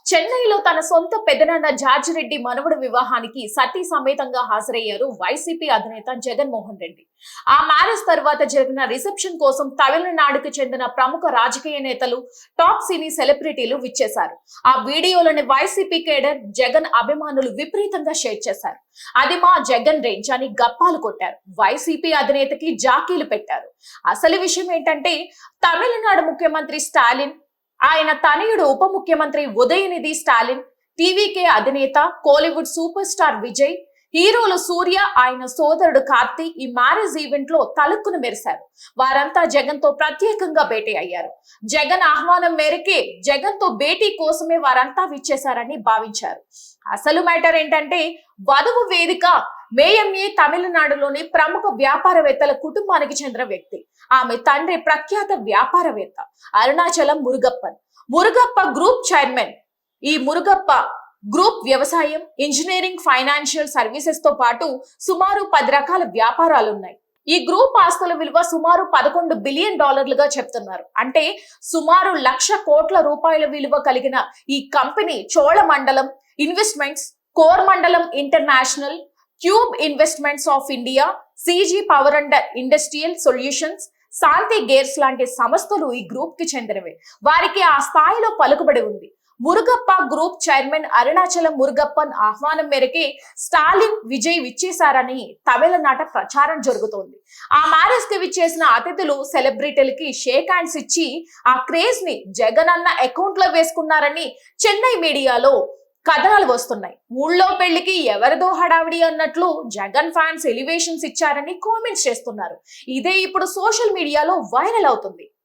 చెన్నైలో తన సొంత పెదనాన్న జార్జ్ రెడ్డి మనవడు వివాహానికి సతీ సమేతంగా హాజరయ్యారు వైసీపీ అధినేత జగన్మోహన్ రెడ్డి. ఆ మ్యారేజ్ తర్వాత జరిగిన రిసెప్షన్ కోసం తమిళనాడుకు చెందిన ప్రముఖ రాజకీయ నేతలు, టాప్ సినీ సెలబ్రిటీలు విచ్చేశారు. ఆ వీడియోలోని వైసీపీ కేడర్, జగన్ అభిమానులు విపరీతంగా షేర్ చేశారు. అది మా జగన్ రేంజ్ అని గప్పాలు కొట్టారు. వైసీపీ అధినేతకి జాకీలు పెట్టారు. అసలు విషయం ఏంటంటే, తమిళనాడు ముఖ్యమంత్రి స్టాలిన్, ఆయన తనయుడు ఉప ముఖ్యమంత్రి ఉదయనిధి స్టాలిన్, టీవీకే అధినేత, కోలీవుడ్ సూపర్ స్టార్ విజయ్, హీరోలు సూర్య, ఆయన సోదరుడు కార్తీ ఈ మ్యారేజ్ ఈవెంట్ లో తలుక్కును మెరిశారు. వారంతా జగన్ తో ప్రత్యేకంగా భేటీ అయ్యారు. జగన్ ఆహ్వానం మేరకే జగన్ తో భేటీ కోసమే వారంతా విచ్చేశారని భావించారు. అసలు మ్యాటర్ ఏంటంటే, వధువు వేదిక మేఎంఏ తమిళనాడులోని ప్రముఖ వ్యాపారవేత్తల కుటుంబానికి చెందిన వ్యక్తి. ఆమె తండ్రి ప్రఖ్యాత వ్యాపారవేత్త అరుణాచలం మురుగప్ప గ్రూప్ చైర్మన్. ఈ మురుగప్ప గ్రూప్ వ్యవసాయం, ఇంజనీరింగ్, ఫైనాన్షియల్ సర్వీసెస్ తో పాటు సుమారు 10 రకాల వ్యాపారాలున్నాయి. ఈ గ్రూప్ ఆస్తుల విలువ సుమారు $11 బిలియన్ చెప్తున్నారు. అంటే సుమారు 1,00,000 కోట్ల రూపాయల విలువ కలిగిన ఈ company Cholamandalam investments, కోరమండలం international, tube investments of India, సిజీ power and industrial solutions, Shanti gears లాంటి సంస్థలు ఈ గ్రూప్ కి చెందినవే. వారికి ఆ స్థాయిలో పలుకుబడి ఉంది. మురుగప్ప గ్రూప్ చైర్మన్ అరుణాచలం మురుగప్పన్ ఆహ్వానం మేరకే స్టాలిన్, విజయ్ విచ్చేశారని తమిళనాట ప్రచారం జరుగుతోంది. ఆ మ్యారేజ్ కి విచ్చేసిన అతిథులు సెలబ్రిటీలకి షేక్ హ్యాండ్స్ ఇచ్చి ఆ క్రేజ్ ని జగన్ అన్న అకౌంట్ లో వేసుకున్నారని చెన్నై మీడియాలో కథనాలు వస్తున్నాయి. ఊళ్ళో పెళ్లికి ఎవరిదో హడావిడి అన్నట్లు జగన్ ఫ్యాన్స్ ఎలివేషన్స్ ఇచ్చారని కామెంట్స్ చేస్తున్నారు. ఇదే ఇప్పుడు సోషల్ మీడియాలో వైరల్ అవుతుంది.